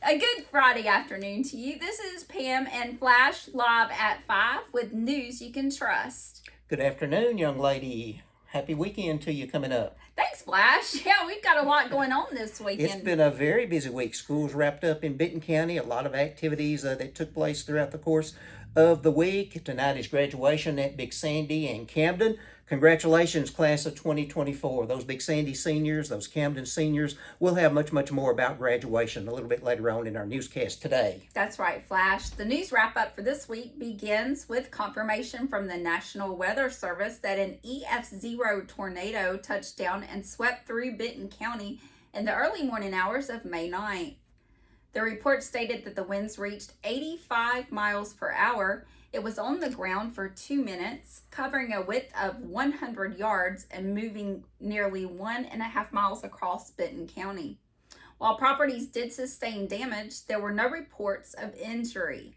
A good Friday afternoon to you. This is Pam and Flash live at 5 with news you can trust. Good afternoon, young lady. Happy weekend to you coming up. Thanks, Flash. Yeah, we've got a lot going on this It's weekend. been a very busy week. School's wrapped up in Benton County. A lot of activities that took place throughout the course of the week. Tonight is graduation at Big Sandy and Camden. Congratulations, class of 2024. Those Big Sandy seniors, those Camden seniors. We'll have much more about graduation a little bit later on in our newscast today. That's right, Flash. The news wrap up for this week begins with confirmation from the National Weather Service that an EF0 tornado touched down and swept through Benton County in the early morning hours of May 9th. The report stated that the winds reached 85 miles per hour. It was on the ground for 2 minutes, covering a width of 100 yards and moving nearly 1.5 miles across Benton County. While properties did sustain damage, there were no reports of injury.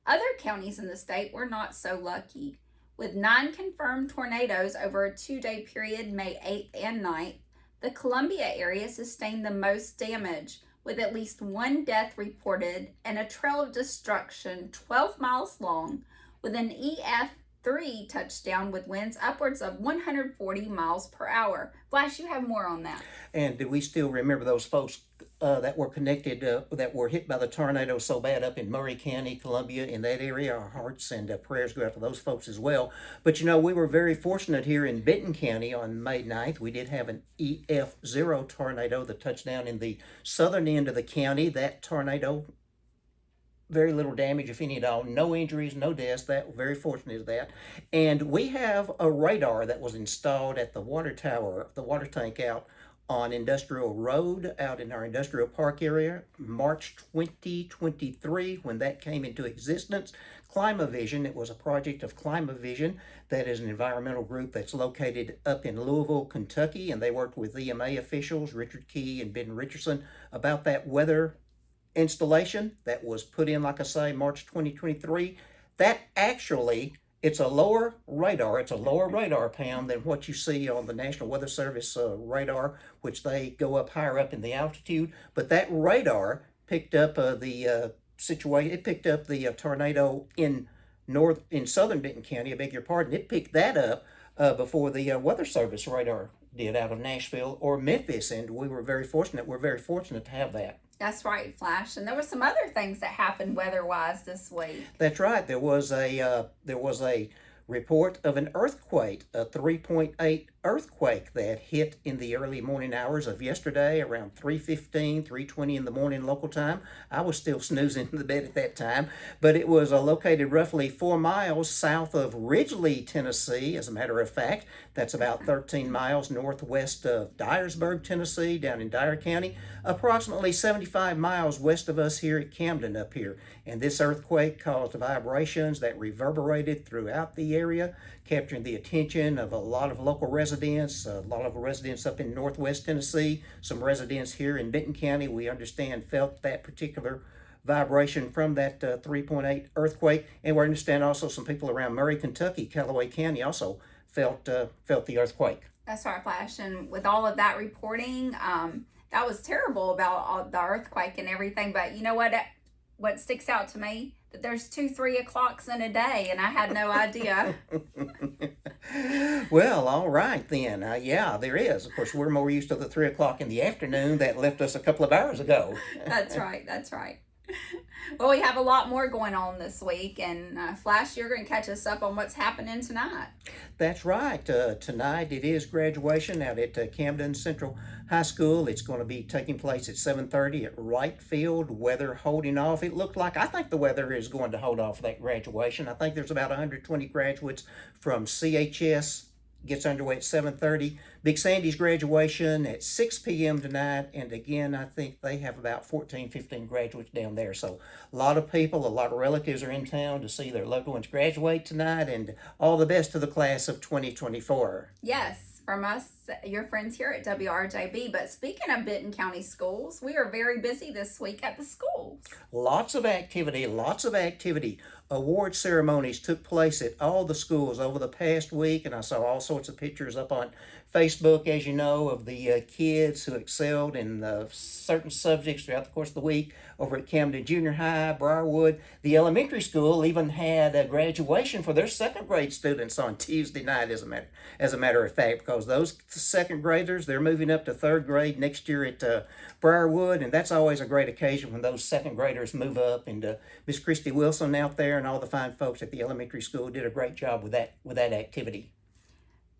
Other counties in the state were not so lucky. With 9 confirmed tornadoes over a 2-day period, May 8th and 9th, the Columbia area sustained the most damage, with at least 1 death reported and a trail of destruction 12 miles long, with an EF3 touchdown with winds upwards of 140 miles per hour. Flash, you have more on that. And do we still remember those folks that were connected, that were hit by the tornado so bad up in Murray County, Columbia, in that area? Our hearts and prayers go out to those folks as well. But we were very fortunate here in Benton County on May 9th. We did have an EF0 tornado that touched down in the southern end of the county. That tornado, very little damage, if any at all, no injuries, no deaths. That very fortunate is that. And we have a radar that was installed at the water tower, the water tank out on Industrial Road, out in our industrial park area, March 2023, when that came into existence. Climavision, it was a project of Climavision, that is an environmental group that's located up in Louisville, Kentucky, and they worked with EMA officials, Richard Key and Ben Richardson, about that weather installation that was put in, like I say, March 2023. That actually, it's a lower radar, Pam, than what you see on the National Weather Service radar, which they go up higher up in the altitude. But that radar picked up the situation. It picked up the tornado in southern Benton County. I beg your pardon. It picked that up before the Weather Service radar did out of Nashville or Memphis, and we were very fortunate. We're very fortunate to have that. That's right, Flash. And there were some other things that happened weather-wise this week. That's right. There was a report of an earthquake, a 3.8 earthquake that hit in the early morning hours of yesterday around 3:15, 3:20 in the morning local time. I was still snoozing in the bed at that time, but it was located roughly 4 miles south of Ridgely, Tennessee. As a matter of fact, that's about 13 miles northwest of Dyersburg, Tennessee, down in Dyer County, approximately 75 miles west of us here at Camden up here. And this earthquake caused vibrations that reverberated throughout the area, capturing the attention of a lot of local residents, a lot of residents up in northwest Tennessee, some residents here in Benton County, we understand, felt that particular vibration from that 3.8 earthquake. And we understand also some people around Murray, Kentucky, Callaway County also felt the earthquake. That's right, Flash. And with all of that reporting, that was terrible about all the earthquake and everything. But you know what sticks out to me? That there's 2 3 o'clocks in a day, and I had no idea. Well, all right then. Yeah, there is. Of course, we're more used to the 3 o'clock in the afternoon that left us a couple of hours ago. That's right. Well, we have a lot more going on this week, and Flash, you're going to catch us up on what's happening tonight. That's right. Tonight it is graduation out at Camden Central High School. It's going to be taking place at 7:30 at Wright Field. Weather holding off. I think the weather is going to hold off that graduation. I think there's about 120 graduates from CHS. Gets underway at 7:30. Big Sandy's graduation at 6 p.m. tonight. And again, I think they have about 14, 15 graduates down there. So a lot of people, a lot of relatives are in town to see their loved ones graduate tonight. And all the best to the class of 2024. Yes, from us, your friends here at WRJB. But speaking of Benton County schools, we are very busy this week at the schools. Lots of activity. Award ceremonies took place at all the schools over the past week, and I saw all sorts of pictures up on Facebook, as you know, of the kids who excelled in certain subjects throughout the course of the week over at Camden Junior High, Briarwood. The elementary school even had a graduation for their second grade students on Tuesday night, as a matter of fact, because those second graders, they're moving up to third grade next year at Briarwood, and that's always a great occasion when those second graders move up. And Miss Christy Wilson out there and all the fine folks at the elementary school did a great job with that activity.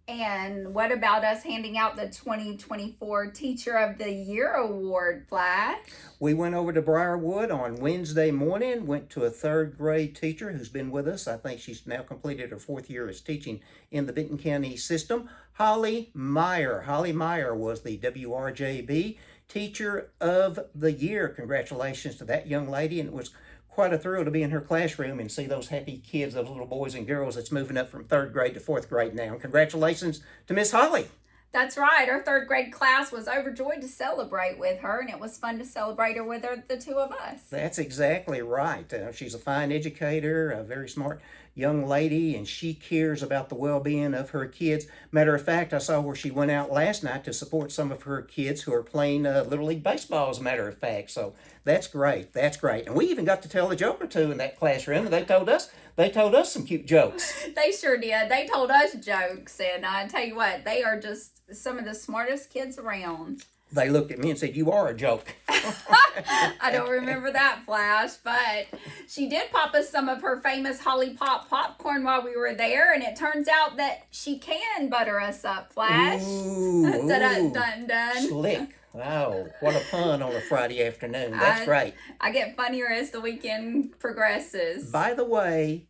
And what about us handing out the 2024 Teacher of the Year Award, Flash? We went over to Briarwood on Wednesday morning, went to a third grade teacher who's been with us. I think she's now completed her fourth year as teaching in the Benton County system. Holly Meyer. Holly Meyer was the WRJB Teacher of the Year. Congratulations to that young lady, and it was quite a thrill to be in her classroom and see those happy kids, those little boys and girls that's moving up from third grade to fourth grade now. And congratulations to Miss Holly. That's right. Our third grade class was overjoyed to celebrate with her, and it was fun to celebrate her with the two of us. That's exactly right. She's a fine educator, a very smart young lady, and she cares about the well-being of her kids. Matter of fact, I saw where she went out last night to support some of her kids who are playing Little League Baseball, as a matter of fact. So that's great. That's great. And we even got to tell a joke or two in that classroom, and they told us some cute jokes. They sure did. They told us jokes, and I tell you what, they are just some of the smartest kids around. They looked at me and said, "You are a joke." I don't remember that, Flash, but she did pop us some of her famous Holly Pop popcorn while we were there, and it turns out that she can butter us up, Flash. Ooh, Dun, dun, dun. Slick. Wow, what a pun on a Friday afternoon. That's great. I get funnier as the weekend progresses. By the way,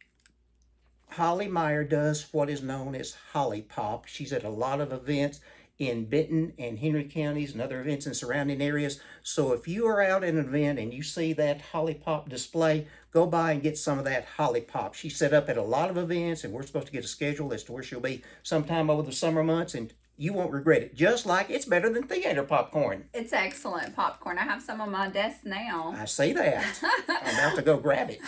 Holly Meyer does what is known as Holly Pop. She's at a lot of events in Benton and Henry counties and other events in surrounding areas. So if you are out at an event and you see that Holly Pop display, go by and get some of that Holly Pop. She's set up at a lot of events, and we're supposed to get a schedule as to where she'll be sometime over the summer months, and you won't regret it. Just like it's better than theater popcorn. It's excellent popcorn. I have some on my desk now. I see that. I'm about to go grab it.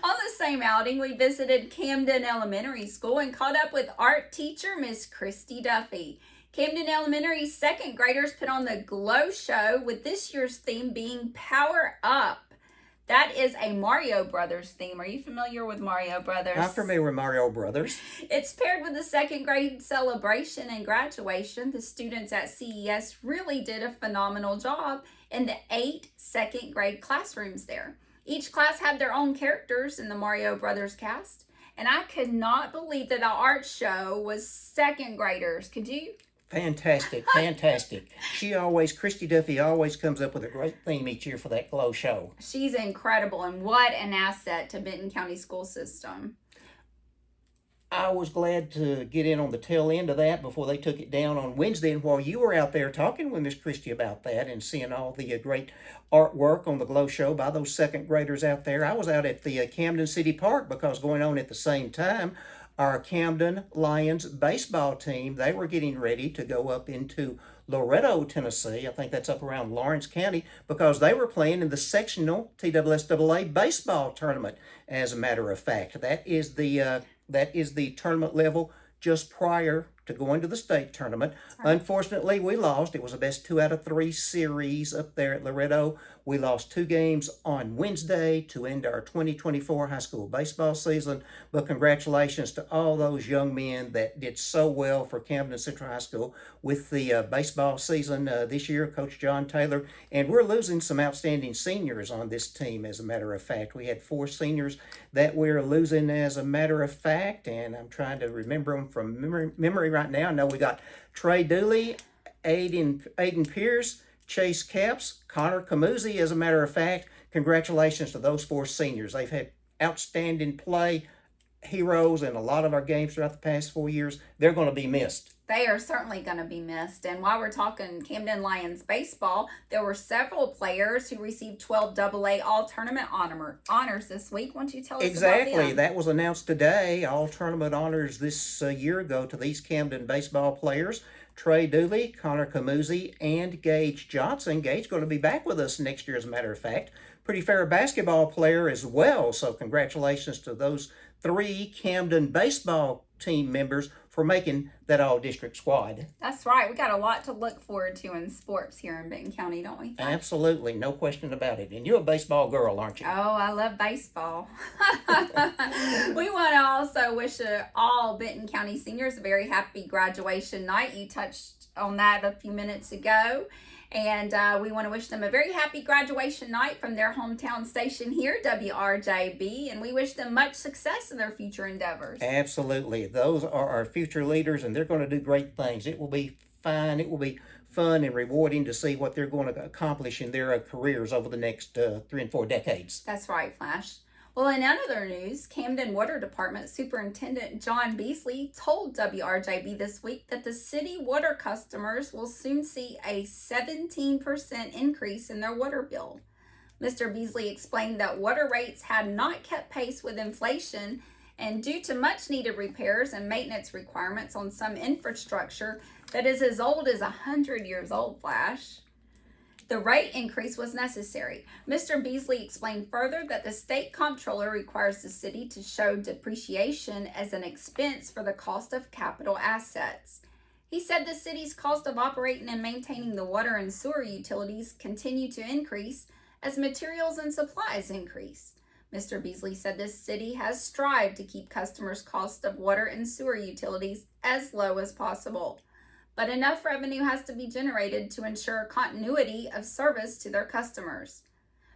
On the same outing, we visited Camden Elementary School and caught up with art teacher Miss Christy Duffy. Camden Elementary's second graders put on the Glow Show, with this year's theme being Power Up. That is a Mario Brothers theme. Are you familiar with Mario Brothers? I'm familiar with Mario Brothers. It's paired with the second grade celebration and graduation. The students at CES really did a phenomenal job in the 8 second grade classrooms there. Each class had their own characters in the Mario Brothers cast, and I could not believe that the art show was second graders. Could you? Fantastic. Christy Duffy always comes up with a great theme each year for that Glow Show. She's incredible, and what an asset to Benton County school system. I was glad to get in on the tail end of that before they took it down on Wednesday. And while you were out there talking with Miss Christie about that and seeing all the great artwork on the Glow Show by those second graders out there, I was out at the Camden City Park, because going on at the same time, our Camden Lions baseball team, they were getting ready to go up into Loretto, Tennessee. I think that's up around Lawrence County, because they were playing in the sectional TSSAA baseball tournament. As a matter of fact, that is the tournament level just prior to going to the state tournament. Unfortunately, we lost. It was a best 2 out of 3 series up there at Loretto. We lost 2 games on Wednesday to end our 2024 high school baseball season. But congratulations to all those young men that did so well for Camden Central High School with the baseball season this year, Coach John Taylor. And we're losing some outstanding seniors on this team, as a matter of fact. We had 4 seniors that we're losing, as a matter of fact, and I'm trying to remember them from memory right now. I know we got Trey Dooley, Aiden Pierce, Chase Capps, Connor Camuzzi, as a matter of fact. Congratulations to those 4 seniors. They've had outstanding play, heroes in a lot of our games throughout the past 4 years. They're going to be missed. They are certainly going to be missed. And while we're talking Camden Lions baseball, there were several players who received 12 AA all-tournament honors this week. Why don't you tell us Exactly. about them? That was announced today. All-tournament honors this year go to these Camden baseball players: Trey Dooley, Connor Camuzzi, and Gage Johnson. Gage going to be back with us next year, as a matter of fact. pretty fair basketball player as well. So congratulations to those 3 Camden baseball team members for making that all-district squad. That's right. We got a lot to look forward to in sports here in Benton County, don't we? Absolutely, no question about it. And you're a baseball girl, aren't you? Oh, I love baseball. We want to also wish all Benton County seniors a very happy graduation night. You touched on that a few minutes ago. And we want to wish them a very happy graduation night from their hometown station here, WRJB. And we wish them much success in their future endeavors. Absolutely. Those are our future leaders, and they're going to do great things. It will be fine. It will be fun and rewarding to see what they're going to accomplish in their careers over the next 3 and 4 decades. That's right, Flash. Well, in other news, Camden Water Department Superintendent John Beasley told WRJB this week that the city water customers will soon see a 17% increase in their water bill. Mr. Beasley explained that water rates had not kept pace with inflation, and due to much needed repairs and maintenance requirements on some infrastructure that is as old as 100 years old, Flash, the rate increase was necessary. Mr. Beasley explained further that the state comptroller requires the city to show depreciation as an expense for the cost of capital assets. He said the city's cost of operating and maintaining the water and sewer utilities continue to increase as materials and supplies increase. Mr. Beasley said the city has strived to keep customers' cost of water and sewer utilities as low as possible, but enough revenue has to be generated to ensure continuity of service to their customers.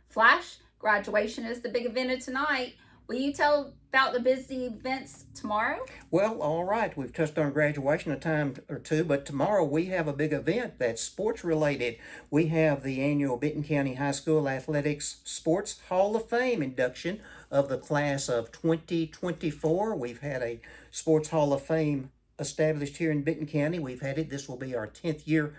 Flash, graduation is the big event of tonight. Will you tell about the busy events tomorrow? Well, all right. We've touched on graduation a time or two, but tomorrow we have a big event that's sports related. We have the annual Benton County High School Athletics Sports Hall of Fame induction of the class of 2024. We've had a Sports Hall of Fame established here in Benton County. We've had it. This will be our 10th year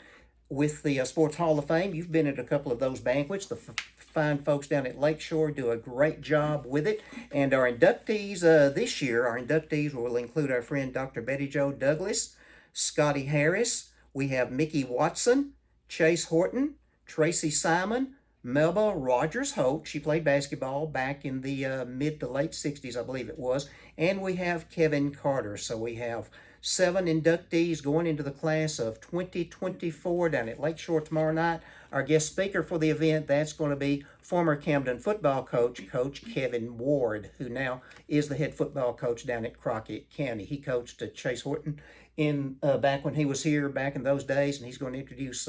with the Sports Hall of Fame. You've been at a couple of those banquets. The fine folks down at Lakeshore do a great job with it. And our inductees this year, will include our friend Dr. Betty Jo Douglas, Scotty Harris. We have Mickey Watson, Chase Horton, Tracy Simon, Melba Rogers Holt. She played basketball back in the mid to late 60s, I believe it was. And we have Kevin Carter. So we have 7 inductees going into the class of 2024 down at Lakeshore tomorrow night. Our guest speaker for the event, that's going to be former Camden football coach, Coach Kevin Ward, who now is the head football coach down at Crockett County. He coached Chase Horton in back when he was here back in those days, and he's going to introduce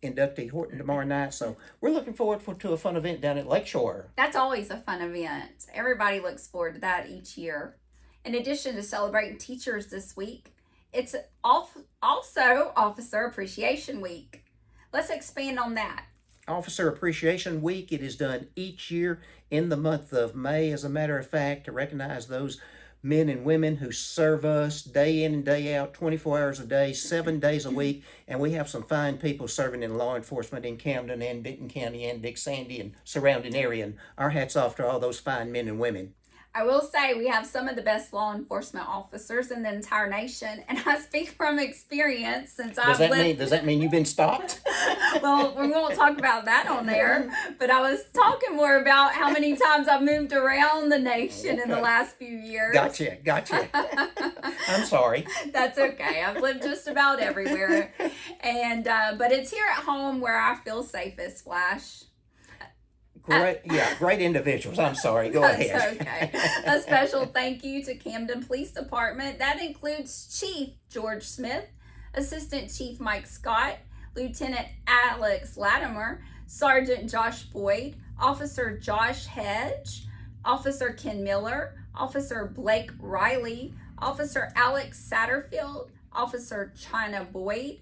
inductee Horton tomorrow night. So we're looking forward to a fun event down at Lakeshore. That's always a fun event. Everybody looks forward to that each year. In addition to celebrating teachers this week, it's also Officer Appreciation Week. Let's expand on that. Officer Appreciation Week, it is done each year in the month of May, as a matter of fact, to recognize those men and women who serve us day in and day out, 24 hours a day, 7 days a week. And we have some fine people serving in law enforcement in Camden and Benton County and Dick Sandy and surrounding area. And our hats off to all those fine men and women. I will say we have some of the best law enforcement officers in the entire nation, and I speak from experience since I've lived. Does that mean you've been stopped? Well, we won't talk about that on there, but I was talking more about how many times I've moved around the nation in the last few years. Gotcha. I'm sorry. That's okay. I've lived just about everywhere, and but it's here at home where I feel safest, Flash. Great individuals. I'm sorry. Go ahead. That's okay. A special thank you to Camden Police Department. That includes Chief George Smith, Assistant Chief Mike Scott, Lieutenant Alex Latimer, Sergeant Josh Boyd, Officer Josh Hedge, Officer Ken Miller, Officer Blake Riley, Officer Alex Satterfield, Officer China Boyd,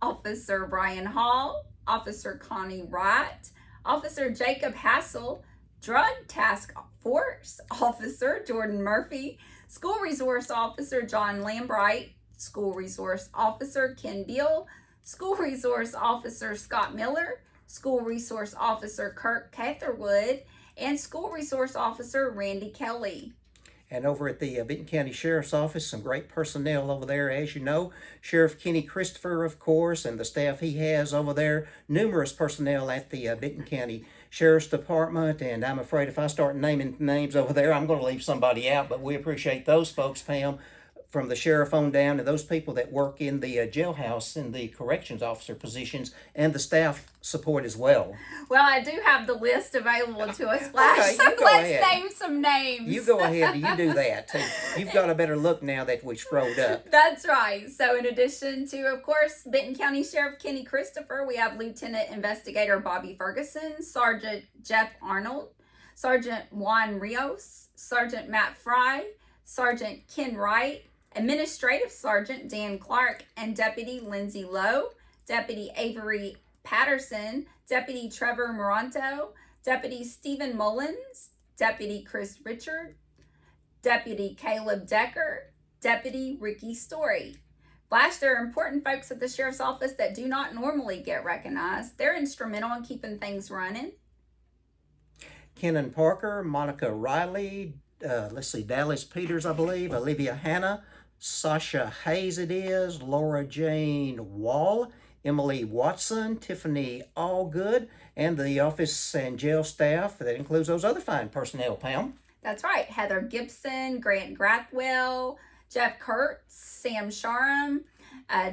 Officer Brian Hall, Officer Connie Wright, Officer Jacob Hassel, Drug Task Force Officer Jordan Murphy, School Resource Officer John Lambright, School Resource Officer Ken Beal, School Resource Officer Scott Miller, School Resource Officer Kirk Catherwood, and School Resource Officer Randy Kelly. And over at the Benton County Sheriff's Office, some great personnel over there, as you know. Sheriff Kenny Christopher, of course, and the staff he has over there. Numerous personnel at the Benton County Sheriff's Department. And I'm afraid if I start naming names over there, I'm going to leave somebody out. But we appreciate those folks, Pam, from the sheriff on down to those people that work in the jailhouse in the corrections officer positions and the staff support as well. Well, I do have the list available to us, Flash. Okay, So you go let's ahead. name some names. You go ahead and you do that. You've got a better look now that we scrolled up. That's right. So in addition to, of course, Benton County Sheriff Kenny Christopher, we have Lieutenant Investigator Bobby Ferguson, Sergeant Jeff Arnold, Sergeant Juan Rios, Sergeant Matt Fry, Sergeant Ken Wright, Administrative Sergeant Dan Clark, and Deputy Lindsay Lowe, Deputy Avery Patterson, Deputy Trevor Moranto, Deputy Stephen Mullins, Deputy Chris Richard, Deputy Caleb Decker, Deputy Ricky Story. Flash, there are important folks at the Sheriff's Office that do not normally get recognized. They're instrumental in keeping things running. Kenan Parker, Monica Riley, Dallas Peters, I believe, Olivia Hanna, Sasha Hayes it is, Laura Jane Wall, Emily Watson, Tiffany Allgood, and the office and jail staff. That includes those other fine personnel, Pam. That's right. Heather Gibson, Grant Grathwell, Jeff Kurtz, Sam Sharam,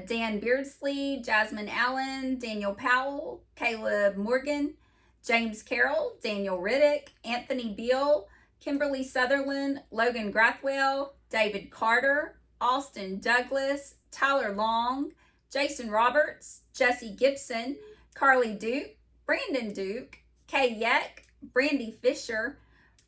Dan Beardsley, Jasmine Allen, Daniel Powell, Caleb Morgan, James Carroll, Daniel Riddick, Anthony Beal, Kimberly Sutherland, Logan Grathwell, David Carter, Austin Douglas, Tyler Long, Jason Roberts, Jesse Gibson, Carly Duke, Brandon Duke, Kay Yeck, Brandy Fisher,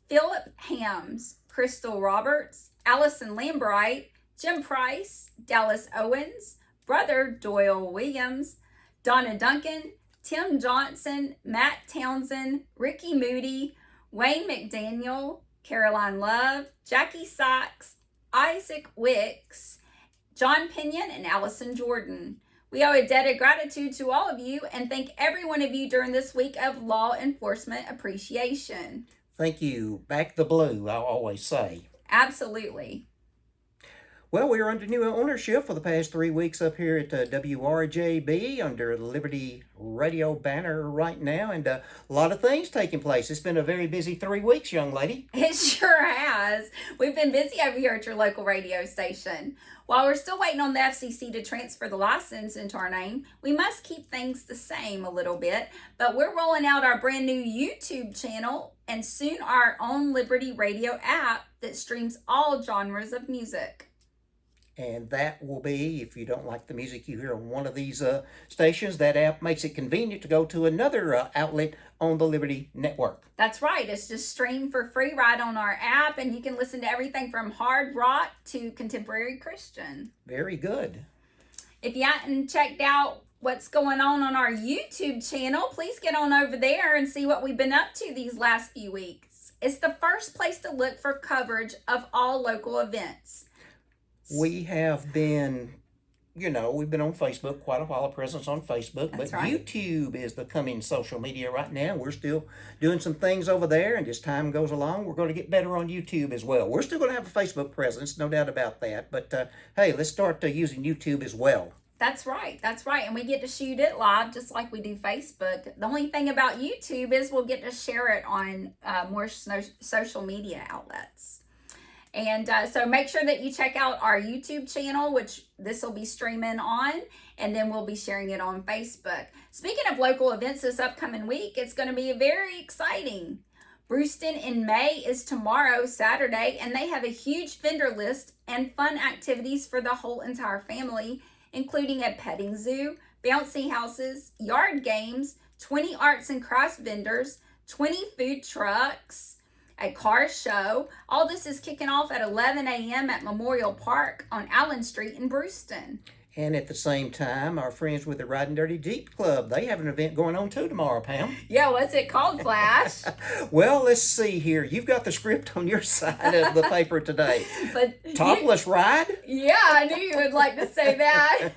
Philip Hams, Crystal Roberts, Allison Lambright, Jim Price, Dallas Owens, Brother Doyle Williams, Donna Duncan, Tim Johnson, Matt Townsend, Ricky Moody, Wayne McDaniel, Caroline Love, Jackie Sachs, Isaac Wicks, John Pinion, and Allison Jordan. We owe a debt of gratitude to all of you and thank every one of you during this week of Law Enforcement Appreciation. Thank you. Back the blue, I always say. Absolutely. Well, we are under new ownership for the past 3 weeks up here at WRJB under the Liberty Radio banner right now, and a lot of things taking place. It's been a very busy 3 weeks, young lady. It sure has. We've been busy over here at your local radio station. While we're still waiting on the FCC to transfer the license into our name, we must keep things the same a little bit, but we're rolling out our brand new YouTube channel and soon our own Liberty Radio app that streams all genres of music. And that will be, if you don't like the music you hear on one of these stations, that app makes it convenient to go to another outlet on the Liberty Network. That's right. It's just streamed for free right on our app, and you can listen to everything from hard rock to contemporary Christian. Very good. If you hadn't checked out what's going on our YouTube channel, please get on over there and see what we've been up to these last few weeks. It's the first place to look for coverage of all local events. We have been, we've been on Facebook quite a while, a presence on Facebook, That's but right. YouTube is the coming social media right now. We're still doing some things over there, and as time goes along, we're going to get better on YouTube as well. We're still going to have a Facebook presence, no doubt about that, but hey, let's start using YouTube as well. That's right. That's right. And we get to shoot it live just like we do Facebook. The only thing about YouTube is we'll get to share it on more social media outlets. And so make sure that you check out our YouTube channel, which this will be streaming on, and then we'll be sharing it on Facebook. Speaking of local events this upcoming week, it's going to be very exciting. Brewston in May is tomorrow, Saturday, and they have a huge vendor list and fun activities for the whole entire family, including a petting zoo, bouncy houses, yard games, 20 arts and crafts vendors, 20 food trucks, a car show. All this is kicking off at 11 a.m. at Memorial Park on Allen Street in Brewston. And at the same time, our friends with the Riding Dirty Jeep Club, they have an event going on too tomorrow, Pam. Yeah, what's it called, Flash? Well, let's see here. You've got the script on your side of the paper today. But Topless ride? Yeah, I knew you would like to say that.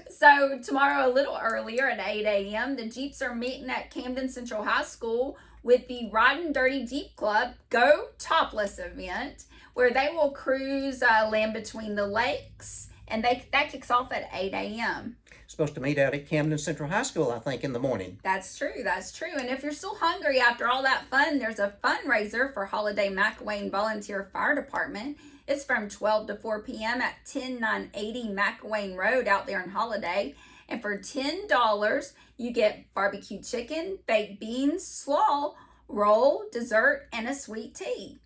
So tomorrow, a little earlier at 8 a.m., the Jeeps are meeting at Camden Central High School with the Riding Dirty Jeep Club Go Topless event, where they will cruise Land Between the Lakes, and that kicks off at 8 a.m. Supposed to meet out at Camden Central High School, I think, in the morning. That's true. That's true. And if you're still hungry after all that fun, there's a fundraiser for Holiday McElwain Volunteer Fire Department. It's from 12 to 4 p.m. at 10980 McElwain Road out there in Holiday. And for $10, you get barbecue chicken, baked beans, slaw, roll, dessert, and a sweet tea.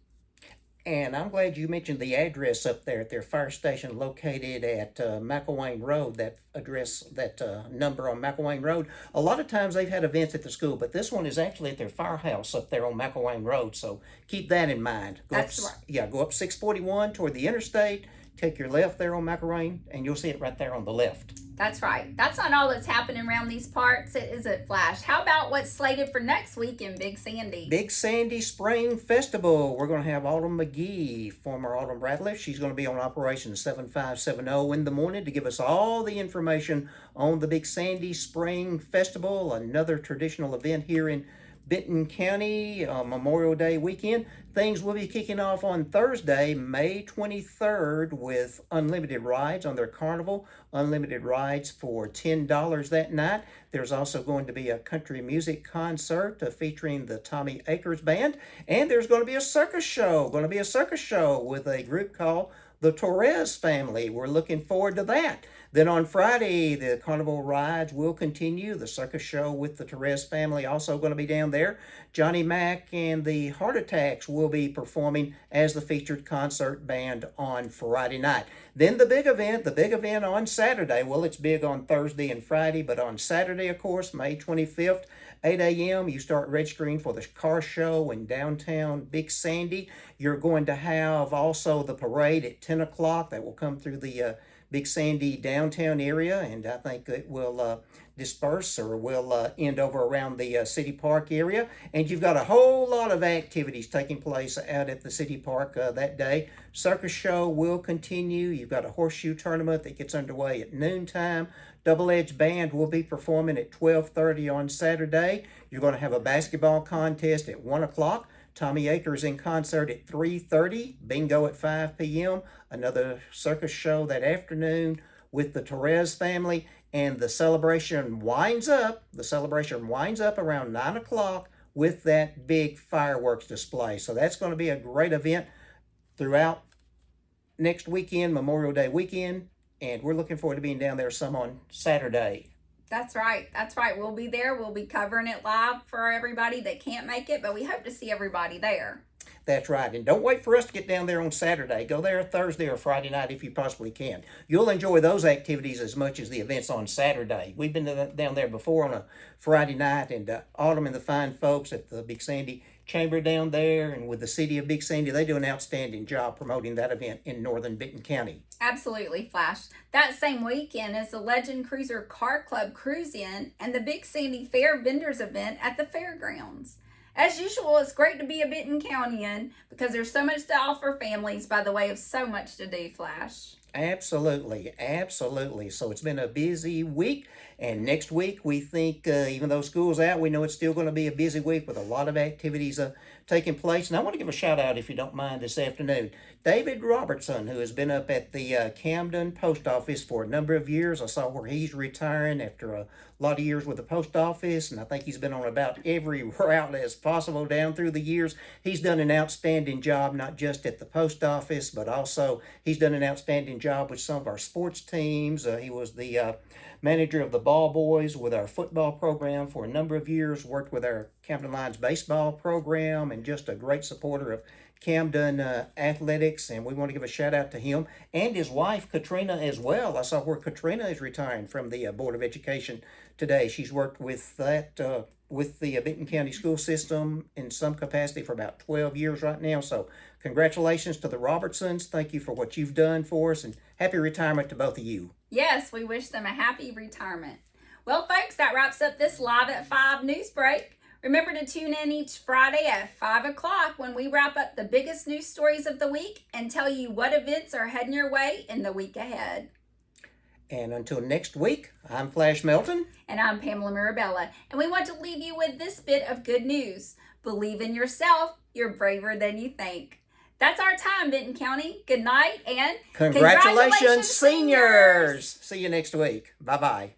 And I'm glad you mentioned the address up there at their fire station located at McElwain Road, that address, that number on McElwain Road. A lot of times they've had events at the school, but this one is actually at their firehouse up there on McElwain Road. So keep that in mind. That's right. Yeah, go up 641 toward the interstate, take your left there on McElwain, and you'll see it right there on the left. That's right. That's not all that's happening around these parts, is it, Flash? How about what's slated for next week in Big Sandy? Big Sandy Spring Festival. We're going to have Autumn McGee, former Autumn Ratliff. She's going to be on Operation 7570 in the morning to give us all the information on the Big Sandy Spring Festival, another traditional event here in Benton County, Memorial Day weekend. Things will be kicking off on Thursday, May 23rd, with unlimited rides on their carnival. Unlimited rides for $10 that night. There's also going to be a country music concert featuring the Tommy Akers Band. And there's going to be a circus show. With a group called the Torres Family. We're looking forward to that. Then on Friday, the carnival rides will continue. The circus show with the Torres family also going to be down there. Johnny Mack and the Heart Attacks will be performing as the featured concert band on Friday night. Then the big event on Saturday. Well, it's big on Thursday and Friday, but on Saturday, of course, May 25th, 8 a.m., you start registering for the car show in downtown Big Sandy. You're going to have also the parade at 10 o'clock that will come through the Big Sandy downtown area, and I think it will disperse or will end over around the city park area. And you've got a whole lot of activities taking place out at the city park that day. Circus show will continue. You've got a horseshoe tournament that gets underway at noontime. Double Edge Band will be performing at 12:30 on Saturday. You're going to have a basketball contest at 1 o'clock. Tommy Akers in concert at 3:30, bingo at 5 p.m., another circus show that afternoon with the Torres family, and the celebration winds up around 9 o'clock with that big fireworks display. So that's going to be a great event throughout next weekend, Memorial Day weekend, and we're looking forward to being down there some on Saturday. That's right. We'll be there. We'll be covering it live for everybody that can't make it, but we hope to see everybody there. That's right. And don't wait for us to get down there on Saturday. Go there Thursday or Friday night if you possibly can. You'll enjoy those activities as much as the events on Saturday. We've been down there before on a Friday night, and Autumn and the fine folks at the Big Sandy Chamber down there and with the city of Big Sandy, they do an outstanding job promoting that event in northern Benton County. Absolutely, Flash. That same weekend is the Legend Cruiser Car Club Cruise-In and the Big Sandy Fair Vendors event at the fairgrounds. As usual, it's great to be a Benton Countyan because there's so much to offer families by the way of so much to do, Flash. Absolutely. So it's been a busy week, and next week we think, even though school's out, we know it's still going to be a busy week with a lot of activities taking place. And I want to give a shout out, if you don't mind, this afternoon. David Robertson, who has been up at the Camden Post Office for a number of years. I saw where he's retiring after a lot of years with the post office, and I think he's been on about every route as possible down through the years. He's done an outstanding job, not just at the post office, but also he's done an outstanding job with some of our sports teams. He was the manager of the ball boys with our football program for a number of years, worked with our Camden Lions baseball program, and just a great supporter of Camden athletics. And we want to give a shout out to him and his wife Katrina as well. I saw where Katrina is retiring from the Board of Education today. She's worked with that with the Benton County school system in some capacity for about 12 years right now. So congratulations to the Robertsons. Thank you for what you've done for us, and happy retirement to both of you. Yes, we wish them a happy retirement. Well, folks, that wraps up this Live at 5 news break. Remember to tune in each Friday at 5 o'clock when we wrap up the biggest news stories of the week and tell you what events are heading your way in the week ahead. And until next week, I'm Flash Melton. And I'm Pamela Mirabella. And we want to leave you with this bit of good news. Believe in yourself. You're braver than you think. That's our time, Benton County. Good night and Congratulations, seniors. See you next week. Bye-bye.